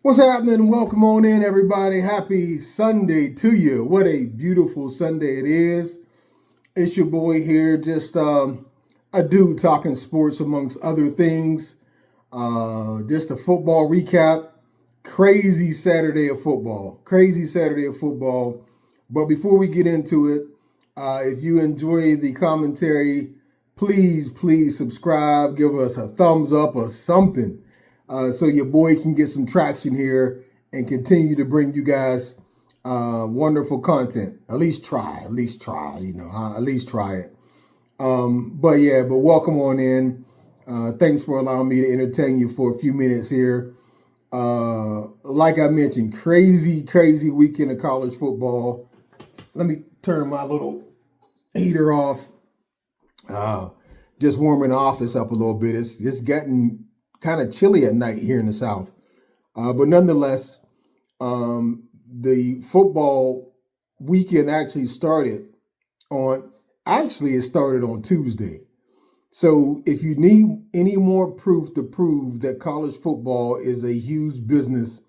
What's happening? Welcome on in, everybody. Happy Sunday to you. What a beautiful Sunday it is. It's your boy here, just a dude talking sports amongst other things. Just a football recap. Crazy Saturday of football. Crazy Saturday of football. But before we get into it, if you enjoy the commentary, please subscribe. Give us a thumbs up or something. So your boy can get some traction here and continue to bring you guys wonderful content. At least try, at least try it. But welcome on in. Thanks for allowing me to entertain you for a few minutes here. Like I mentioned, crazy weekend of college football. Let me turn my little heater off. Just warming the office up a little bit. It's getting kind of chilly at night here in the South. But nonetheless, the football weekend actually started it started on Tuesday. So if you need any more proof to prove that college football is a huge business,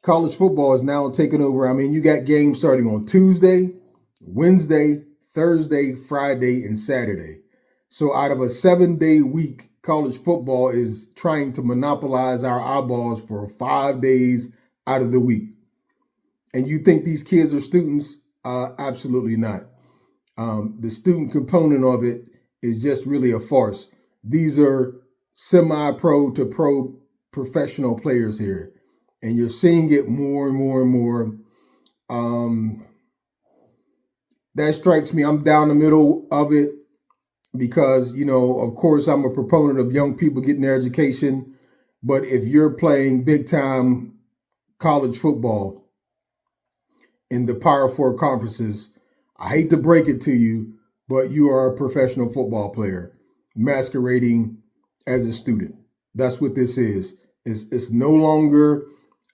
college football is now taking over. I mean, you got games starting on Tuesday, Wednesday, Thursday, Friday, and Saturday. So out of a 7-day week, college football is trying to monopolize our eyeballs for 5 days out of the week. And you think these kids are students? Absolutely not. The student component of it is just really a farce. These are semi-pro to pro professional players here. And you're seeing it more and more and more. That strikes me. I'm down the middle of it. Because, of course, I'm a proponent of young people getting their education. But if you're playing big time college football in the Power Four conferences, I hate to break it to you, but you are a professional football player masquerading as a student. That's what this is. It's no longer,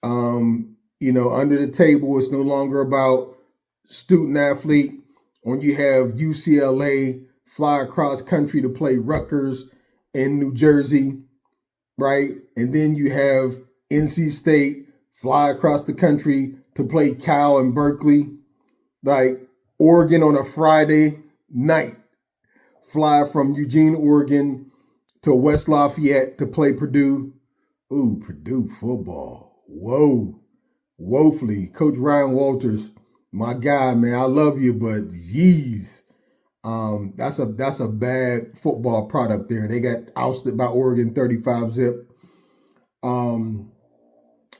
under the table. It's no longer about student athlete. When you have UCLA fly across country to play Rutgers in New Jersey, right? And then you have NC State fly across the country to play Cal and Berkeley, like Oregon on a Friday night, fly from Eugene, Oregon to West Lafayette to play Purdue. Ooh, Purdue football. Whoa. Woefully. Coach Ryan Walters, my guy, man, I love you, but yeez. That's a bad football product there. They got ousted by Oregon 35-zip.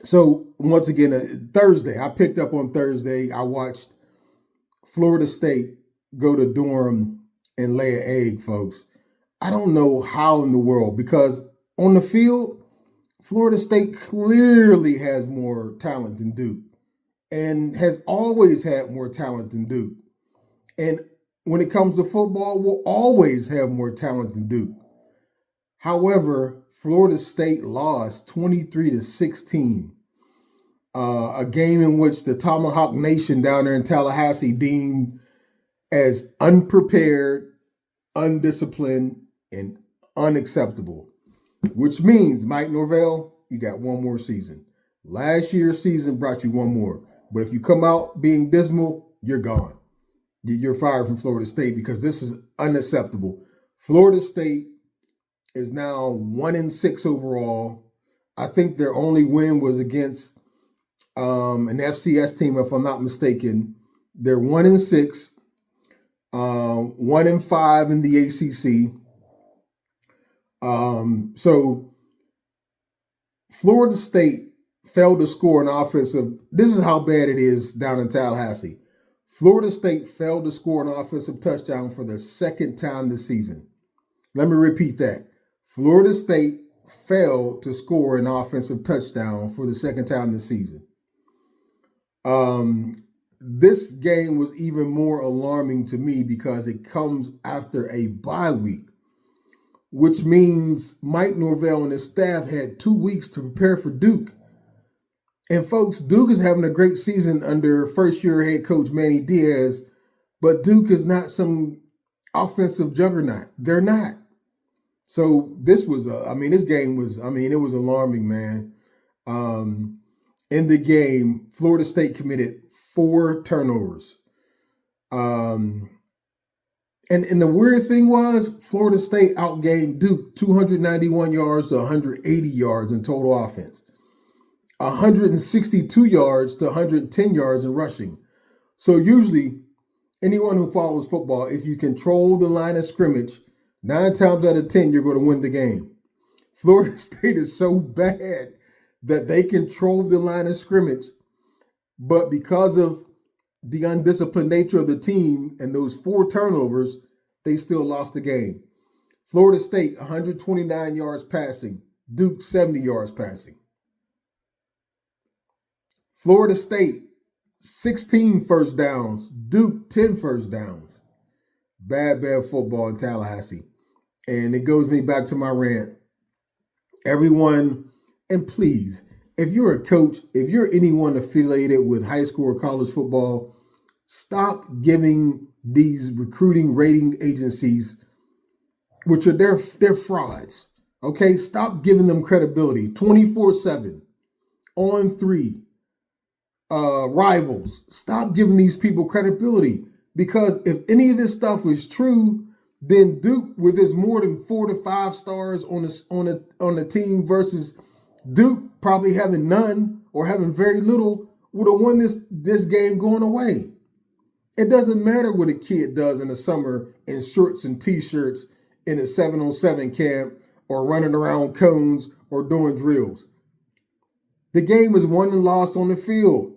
So once again, Thursday, I picked up on Thursday. I watched Florida State go to Durham and lay an egg, folks. I don't know how in the world, because on the field, Florida State clearly has more talent than Duke and has always had more talent than Duke. And when it comes to football, we'll always have more talent than Duke. However, Florida State lost 23-16. A game in which the Tomahawk Nation down there in Tallahassee deemed as unprepared, undisciplined, and unacceptable. Which means, Mike Norvell, you got one more season. Last year's season brought you one more. But if you come out being dismal, you're gone. You're fired from Florida State, because this is unacceptable. Florida State is now 1-6 overall. I think their only win was against an FCS team, if I'm not mistaken. They're 1-6, 1-5 in the ACC. So Florida State failed to score an offensive. This is how bad it is down in Tallahassee. Florida State failed to score an offensive touchdown for the second time this season. Let me repeat that. Florida State failed to score an offensive touchdown for the second time this season. This game was even more alarming to me because it comes after a bye week, which means Mike Norvell and his staff had 2 weeks to prepare for Duke. And folks, Duke is having a great season under first-year head coach Manny Diaz, but Duke is not some offensive juggernaut. They're not. So this was, this game was, it was alarming, man. In the game, Florida State committed 4 turnovers. And the weird thing was, Florida State outgained Duke 291 yards to 180 yards in total offense, 162 yards to 110 yards in rushing. So usually, anyone who follows football, if you control the line of scrimmage, 9 times out of 10, you're going to win the game. Florida State is so bad that they control the line of scrimmage, but because of the undisciplined nature of the team and those 4 turnovers, they still lost the game. Florida State, 129 yards passing. Duke, 70 yards passing. Florida State, 16 first downs. Duke, 10 first downs. Bad football in Tallahassee. And it goes me back to my rant. Everyone, and please, if you're a coach, if you're anyone affiliated with high school or college football, stop giving these recruiting rating agencies, which are they're frauds. Okay, stop giving them credibility. 24/7, on 3, rivals. Stop giving these people credibility, because if any of this stuff was true, then Duke, with his more than 4 to 5 stars on the team versus Duke probably having none or having very little, would have won this game going away. It doesn't matter what a kid does in the summer in shorts and t-shirts in a 7-on-7 camp or running around cones or doing drills. The game is won and lost on the field.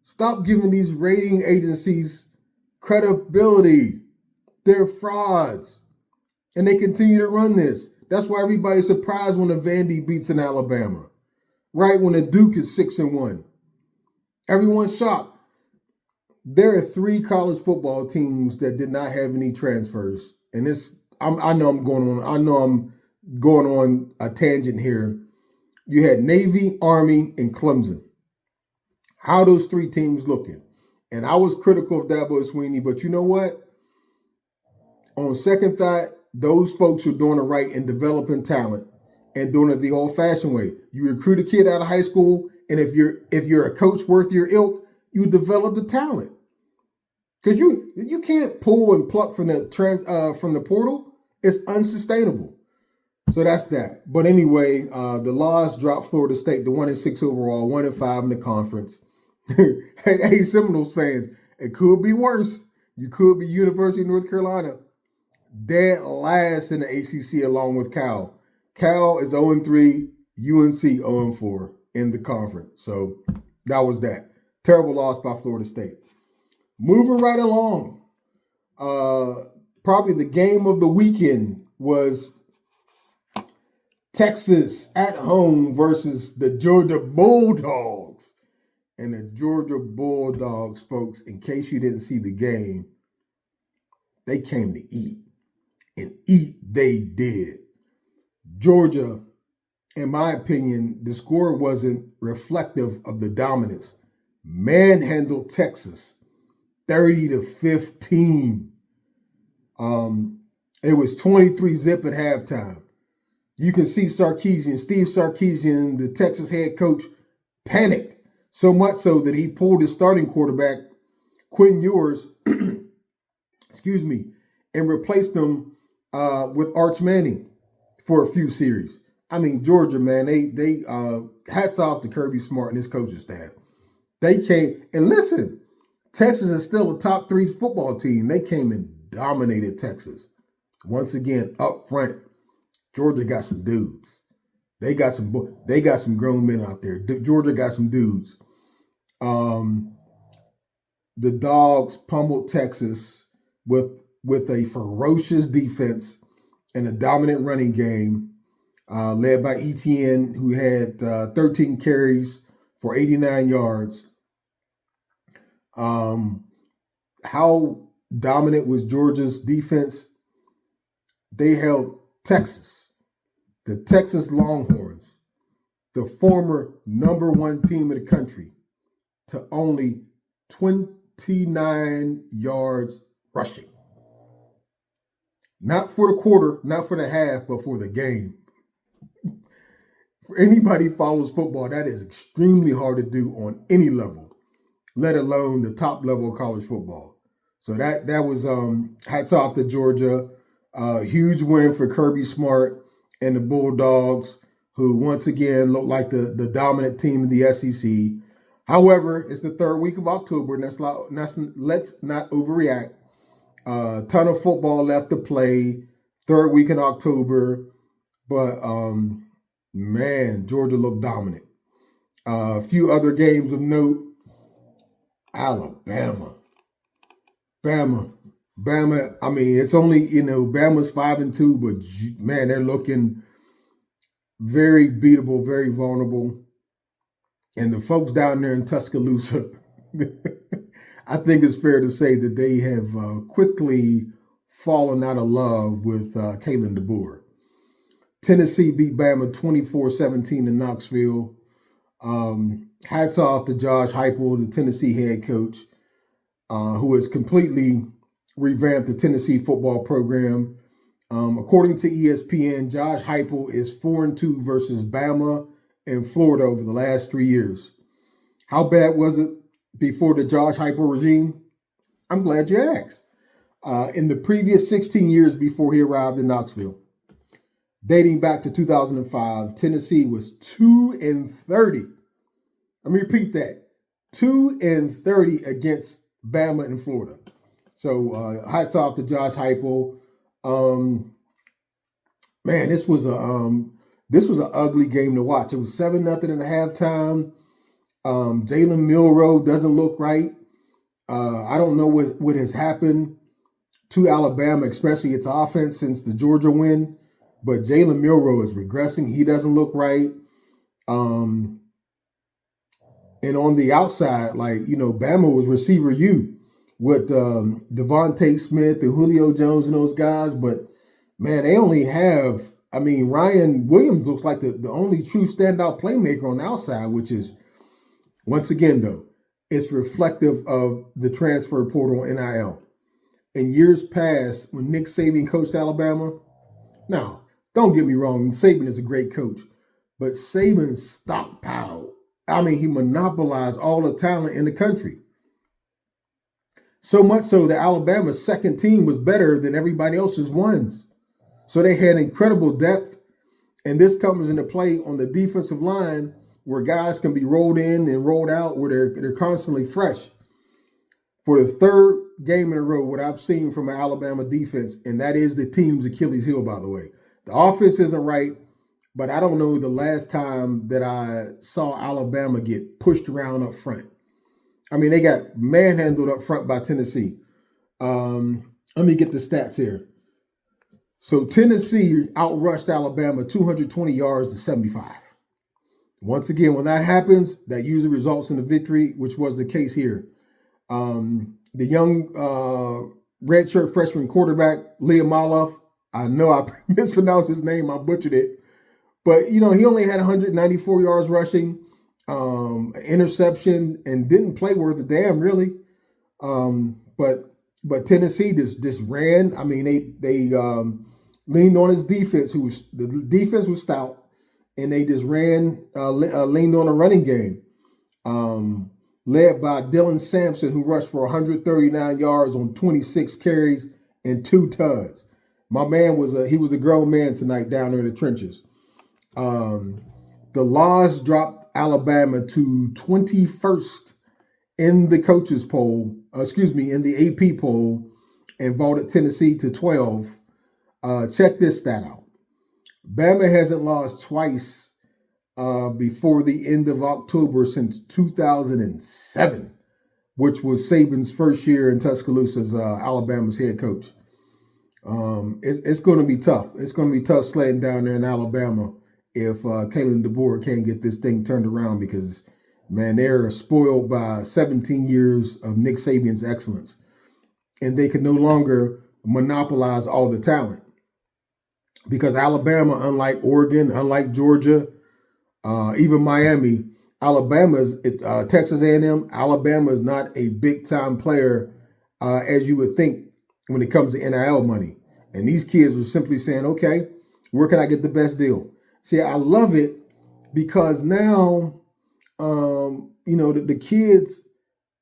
Stop giving these rating agencies credibility. They're frauds. And they continue to run this. That's why everybody's surprised when a Vandy beats in Alabama. Right? When a Duke is 6-1. Everyone's shocked. There are 3 college football teams that did not have any transfers. And I know I'm going on a tangent here. You had Navy, Army, and Clemson. How are those 3 teams looking? And I was critical of Dabo Swinney, but you know what? On second thought, those folks are doing it right and developing talent and doing it the old-fashioned way. You recruit a kid out of high school, and if you're a coach worth your ilk, you develop the talent. Because you can't pull and pluck from the portal. It's unsustainable. So that's that. But anyway, the Laws dropped Florida State to 1-6 overall, 1-5 in the conference. hey, Seminoles fans, it could be worse. You could be University of North Carolina dead last in the ACC along with Cal. Cal is 0-3, UNC 0-4 in the conference. So that was that. Terrible loss by Florida State. Moving right along, probably the game of the weekend was Texas at home versus the Georgia Bulldogs. And the Georgia Bulldogs, folks, in case you didn't see the game, they came to eat. And eat they did. Georgia, in my opinion, the score wasn't reflective of the dominance. Manhandled Texas 30-15. It was 23-zip at halftime. You can see Steve Sarkisian, the Texas head coach, panicked so much so that he pulled his starting quarterback, Quinn Ewers, and replaced him with Arch Manning for a few series. I mean, Georgia, man, they hats off to Kirby Smart and his coaching staff. They came, and listen, Texas is still a top 3 football team. They came and dominated Texas. Once again, up front, Georgia got some dudes. They got some grown men out there. Georgia got some dudes. The Dogs pummeled Texas with a ferocious defense and a dominant running game, led by Etienne, who had 13 carries for 89 yards. How dominant was Georgia's defense? They held Texas, the Texas Longhorns, the former number 1 team in the country, to only 29 yards rushing. Not for the quarter, not for the half, but for the game. For anybody who follows football, that is extremely hard to do on any level, let alone the top level of college football. So that was hats off to Georgia. Huge win for Kirby Smart and the Bulldogs, who once again look like the dominant team in the SEC. However, it's the third week of October, and let's not overreact. Ton of football left to play. Third week in October, but man, Georgia looked dominant. A few other games of note: Alabama, Bama. I mean, it's only Bama's 5-2, but man, they're looking very beatable, very vulnerable. And the folks down there in Tuscaloosa, I think it's fair to say that they have quickly fallen out of love with Kalen DeBoer. Tennessee beat Bama 24-17 in Knoxville. Hats off to Josh Heupel, the Tennessee head coach, who has completely revamped the Tennessee football program. According to ESPN, Josh Heupel is 4-2 versus Bama and Florida over the last 3 years. How bad was it before the Josh Heupel regime? I'm glad you asked. In the previous 16 years before he arrived in Knoxville, dating back to 2005, Tennessee was 2-30. Let me repeat that: 2-30 against Bama and Florida. So hats off to Josh Heupel. Man, this was an ugly game to watch. It was 7-0 in the halftime. Jalen Milroe doesn't look right. I don't know what has happened to Alabama, especially its offense since the Georgia win. But Jalen Milroe is regressing. He doesn't look right. And on the outside, Bama was receiver U with Devontae Smith and Julio Jones and those guys. But, man, they only have, Ryan Williams looks like the only true standout playmaker on the outside, which is, once again, though, it's reflective of the transfer portal NIL. In years past, when Nick Saban coached Alabama, now, don't get me wrong, Saban is a great coach, but Saban stockpiled. He monopolized all the talent in the country. So much so that Alabama's second team was better than everybody else's ones. So they had incredible depth, and this comes into play on the defensive line where guys can be rolled in and rolled out where they're constantly fresh. For the third game in a row, what I've seen from an Alabama defense, and that is the team's Achilles heel, by the way. The offense isn't right, but I don't know the last time that I saw Alabama get pushed around up front. They got manhandled up front by Tennessee. Let me get the stats here. So Tennessee outrushed Alabama 220 yards to 75. Once again, when that happens, that usually results in a victory, which was the case here. The young redshirt freshman quarterback, Liam Maloff, I know I mispronounced his name, I butchered it. But, he only had 194 yards rushing, interception, and didn't play worth a damn, really. But Tennessee just ran. They leaned on his defense, the defense was stout, and they just leaned on a running game. Led by Dylan Sampson, who rushed for 139 yards on 26 carries and 2 tuds. My man was a grown man tonight down there in the trenches. The Laws dropped Alabama to 21st in the coaches poll, in the AP poll, and voted Tennessee to 12. Check this stat out. Bama hasn't lost twice before the end of October since 2007, which was Saban's first year in Tuscaloosa as Alabama's head coach. It's going to be tough. It's going to be tough sledding down there in Alabama if Kalen DeBoer can't get this thing turned around because, man, they're spoiled by 17 years of Nick Saban's excellence. And they can no longer monopolize all the talent. Because Alabama, unlike Oregon, unlike Georgia, even Miami, Texas A&M, Alabama is not a big-time player as you would think when it comes to NIL money. And these kids were simply saying, okay, where can I get the best deal? See, I love it because now, the kids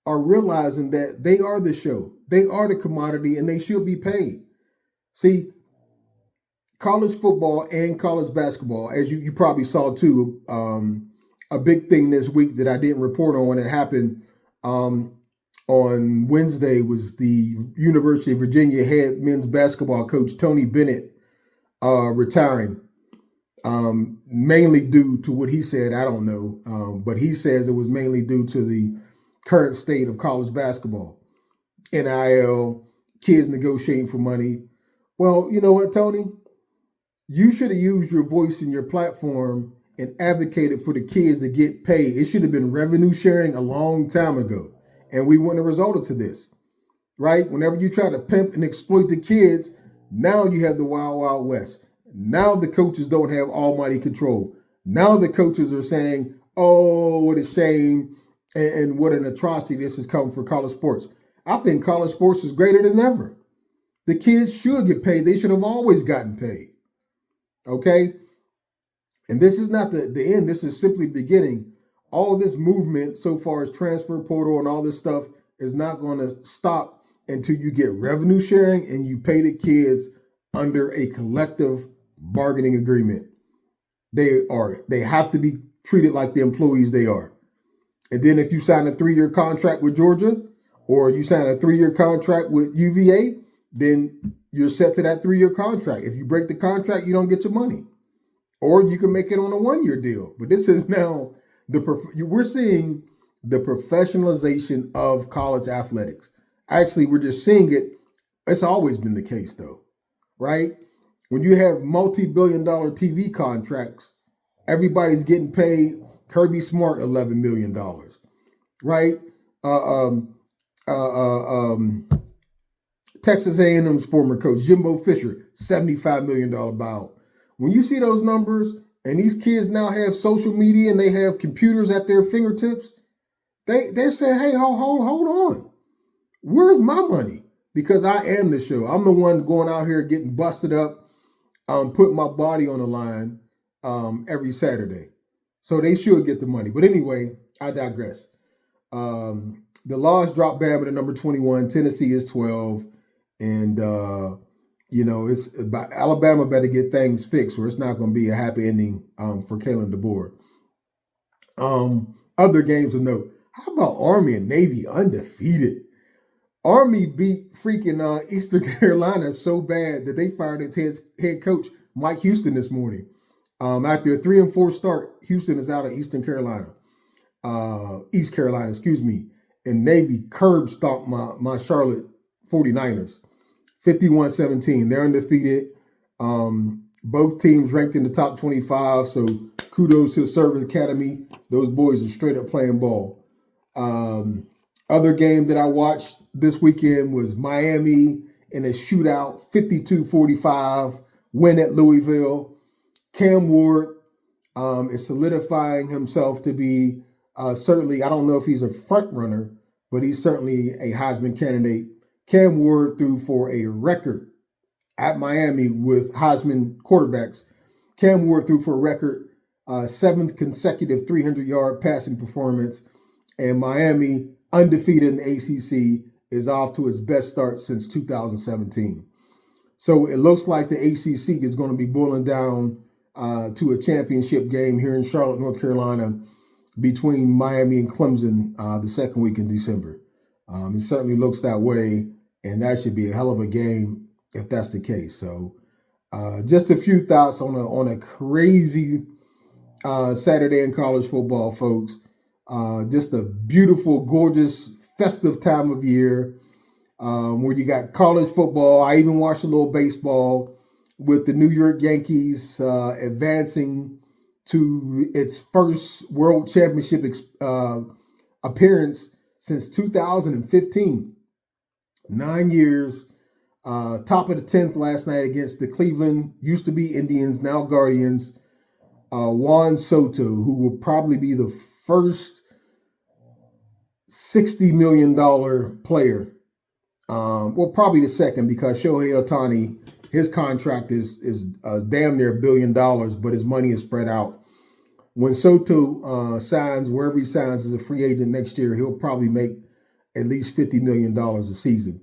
are realizing that they are the show. They are the commodity and they should be paid. See, college football and college basketball, as you probably saw too, a big thing this week that I didn't report on when it happened on Wednesday was the University of Virginia head men's basketball coach Tony Bennett retiring, mainly due to what he said. I don't know, but he says it was mainly due to the current state of college basketball, NIL, kids negotiating for money. Well, you know what, Tony? You should have used your voice and your platform and advocated for the kids to get paid. It should have been revenue sharing a long time ago. And we wouldn't have resulted to this, right? Whenever you try to pimp and exploit the kids, now you have the wild, wild west. Now the coaches don't have almighty control. Now the coaches are saying, oh, what a shame and what an atrocity this has come for college sports. I think college sports is greater than ever. The kids should get paid. They should have always gotten paid. Okay? And this is not the end. This is simply beginning. All this movement so far as transfer portal and all this stuff is not going to stop until you get revenue sharing and you pay the kids under a collective bargaining agreement. They have to be treated like the employees they are. And then if you sign a 3-year contract with Georgia or you sign a 3-year contract with UVA, then you're set to that 3-year contract. If you break the contract, you don't get your money. Or you can make it on a 1-year deal. But this is now we're seeing the professionalization of college athletics. Actually, we're just seeing it. It's always been the case, though, right? When you have multi-billion-dollar TV contracts, everybody's getting paid. Kirby Smart, $11 million, right? Texas A&M's former coach, Jimbo Fisher, $75 million buyout. When you see those numbers, and these kids now have social media and they have computers at their fingertips, they're saying, hey, hold on. Where's my money? Because I am the show. I'm the one going out here getting busted up, putting my body on the line every Saturday. So they should get the money. But anyway, I digress. The Laws dropped Bama to number 21. Tennessee is 12. And it's about Alabama better get things fixed or it's not going to be a happy ending for Kalen DeBoer. Other games of note. How about Army and Navy undefeated? Army beat freaking Eastern Carolina so bad that they fired its head coach, Mike Houston, this morning. After a 3-4 start, Houston is out of East Carolina, and Navy curb stomped my Charlotte 49ers. 51-17. They're undefeated. Both teams ranked in the top 25. So kudos to the Service Academy. Those boys are straight up playing ball. Other game that I watched this weekend was Miami in a shootout, 52-45 win at Louisville. Cam Ward is solidifying himself to be certainly, I don't know if he's a front runner, but he's certainly a Heisman candidate. Cam Ward threw for a record at Miami with Heisman quarterbacks. Cam Ward threw for a record 7th consecutive 300-yard passing performance. And Miami, undefeated in the ACC, is off to its best start since 2017. So it looks like the ACC is going to be boiling down to a championship game here in Charlotte, North Carolina, between Miami and Clemson the second week in December. It certainly looks that way, and that should be a hell of a game if that's the case. So just a few thoughts on a crazy Saturday in college football, folks. Just a beautiful, gorgeous, festive time of year where you got college football. I even watched a little baseball with the New York Yankees advancing to its first World Championship appearance since 2015. 9 years. Top of the 10th last night against the Cleveland, used to be Indians, now Guardians. Juan Soto, who will probably be the first $60 million player. Well, probably the second, because Shohei Ohtani, his contract is damn near $1 billion, but his money is spread out When Soto signs, wherever he signs as a free agent next year, he'll probably make at least $50 million a season.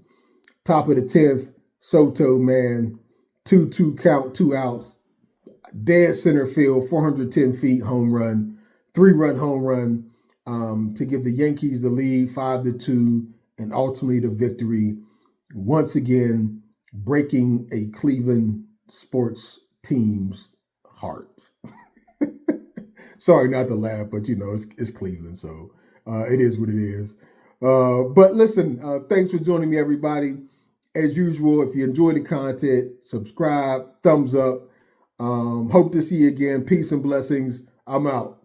Top of the 10th, Soto, man, 2-2 count, 2 outs, dead center field, 410 feet, home run, 3-run home run to give the Yankees the lead 5-2 and ultimately the victory. Once again, breaking a Cleveland sports team's hearts. Sorry not to laugh, but it's Cleveland, so it is what it is. But listen, thanks for joining me, everybody. As usual, if you enjoy the content, subscribe, thumbs up. Hope to see you again. Peace and blessings. I'm out.